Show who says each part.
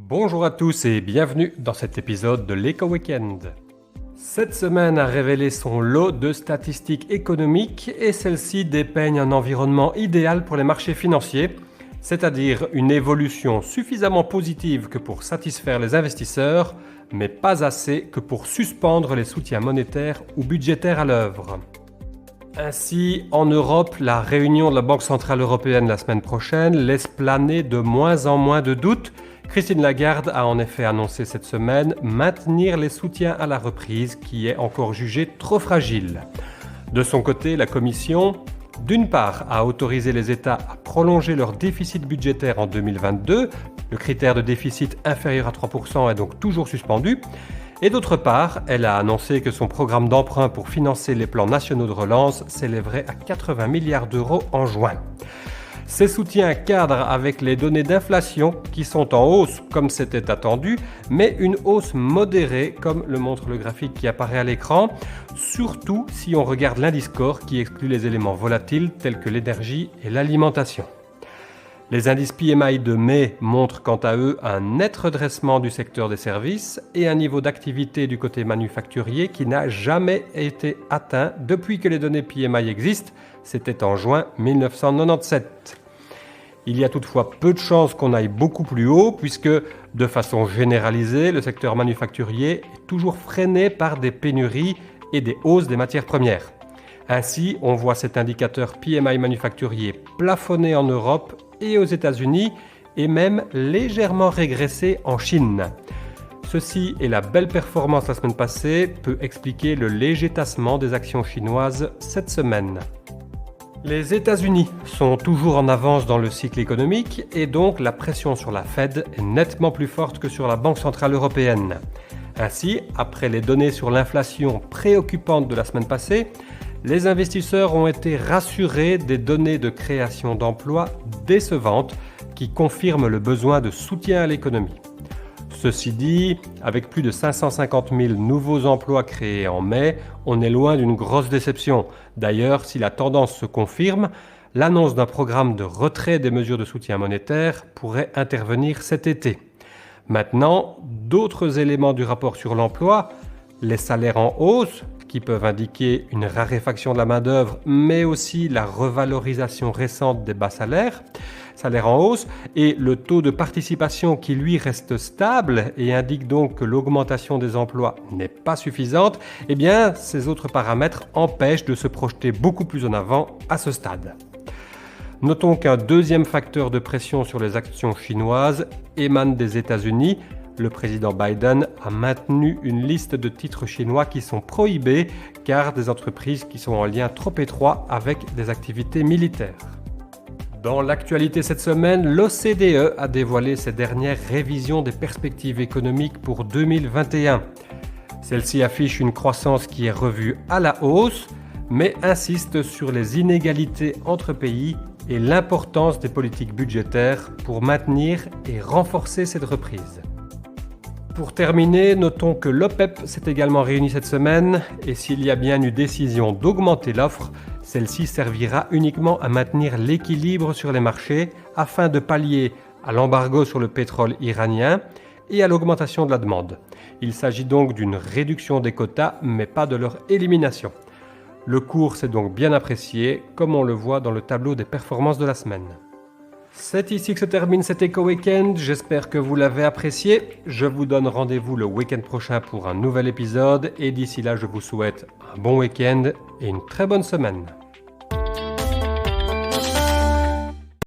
Speaker 1: Bonjour à tous et bienvenue dans cet épisode de l'Eco Weekend. Cette semaine a révélé son lot de statistiques économiques et celles-ci dépeignent un environnement idéal pour les marchés financiers, c'est-à-dire une évolution suffisamment positive que pour satisfaire les investisseurs, mais pas assez que pour suspendre les soutiens monétaires ou budgétaires à l'œuvre. Ainsi, en Europe, la réunion de la Banque Centrale Européenne la semaine prochaine laisse planer de moins en moins de doutes. Christine Lagarde a en effet annoncé cette semaine maintenir les soutiens à la reprise qui est encore jugée trop fragile. De son côté, la Commission, d'une part, a autorisé les États à prolonger leur déficit budgétaire en 2022, le critère de déficit inférieur à 3% est donc toujours suspendu, et d'autre part, elle a annoncé que son programme d'emprunt pour financer les plans nationaux de relance s'élèverait à 80 milliards d'euros en juin. Ces soutiens cadrent avec les données d'inflation qui sont en hausse comme c'était attendu, mais une hausse modérée comme le montre le graphique qui apparaît à l'écran, surtout si on regarde l'indice Core qui exclut les éléments volatiles tels que l'énergie et l'alimentation. Les indices PMI de mai montrent quant à eux un net redressement du secteur des services et un niveau d'activité du côté manufacturier qui n'a jamais été atteint depuis que les données PMI existent, c'était en juin 1997. Il y a toutefois peu de chances qu'on aille beaucoup plus haut puisque, de façon généralisée, le secteur manufacturier est toujours freiné par des pénuries et des hausses des matières premières. Ainsi, on voit cet indicateur PMI manufacturier plafonner en Europe et aux États-Unis et même légèrement régresser en Chine. Ceci et la belle performance la semaine passée peut expliquer le léger tassement des actions chinoises cette semaine. Les États-Unis sont toujours en avance dans le cycle économique et donc la pression sur la Fed est nettement plus forte que sur la Banque Centrale Européenne. Ainsi, après les données sur l'inflation préoccupantes de la semaine passée, les investisseurs ont été rassurés des données de création d'emplois décevantes qui confirment le besoin de soutien à l'économie. Ceci dit, avec plus de 550 000 nouveaux emplois créés en mai, on est loin d'une grosse déception. D'ailleurs, si la tendance se confirme, l'annonce d'un programme de retrait des mesures de soutien monétaire pourrait intervenir cet été. Maintenant, d'autres éléments du rapport sur l'emploi, les salaires en hausse, qui peuvent indiquer une raréfaction de la main-d'œuvre, mais aussi la revalorisation récente des bas salaires en hausse, et le taux de participation qui lui reste stable et indique donc que l'augmentation des emplois n'est pas suffisante, eh bien ces autres paramètres empêchent de se projeter beaucoup plus en avant à ce stade. Notons qu'un deuxième facteur de pression sur les actions chinoises émane des États-Unis. Le président Biden a maintenu une liste de titres chinois qui sont prohibés car des entreprises qui sont en lien trop étroit avec des activités militaires. Dans l'actualité cette semaine, l'OCDE a dévoilé ses dernières révisions des perspectives économiques pour 2021. Celle-ci affiche une croissance qui est revue à la hausse, mais insiste sur les inégalités entre pays et l'importance des politiques budgétaires pour maintenir et renforcer cette reprise. Pour terminer, notons que l'OPEP s'est également réunie cette semaine et s'il y a bien eu décision d'augmenter l'offre, celle-ci servira uniquement à maintenir l'équilibre sur les marchés afin de pallier à l'embargo sur le pétrole iranien et à l'augmentation de la demande. Il s'agit donc d'une réduction des quotas mais pas de leur élimination. Le cours s'est donc bien apprécié comme on le voit dans le tableau des performances de la semaine. C'est ici que se termine cet Eco Weekend, j'espère que vous l'avez apprécié. Je vous donne rendez-vous le week-end prochain pour un nouvel épisode et d'ici là je vous souhaite un bon week-end et une très bonne semaine.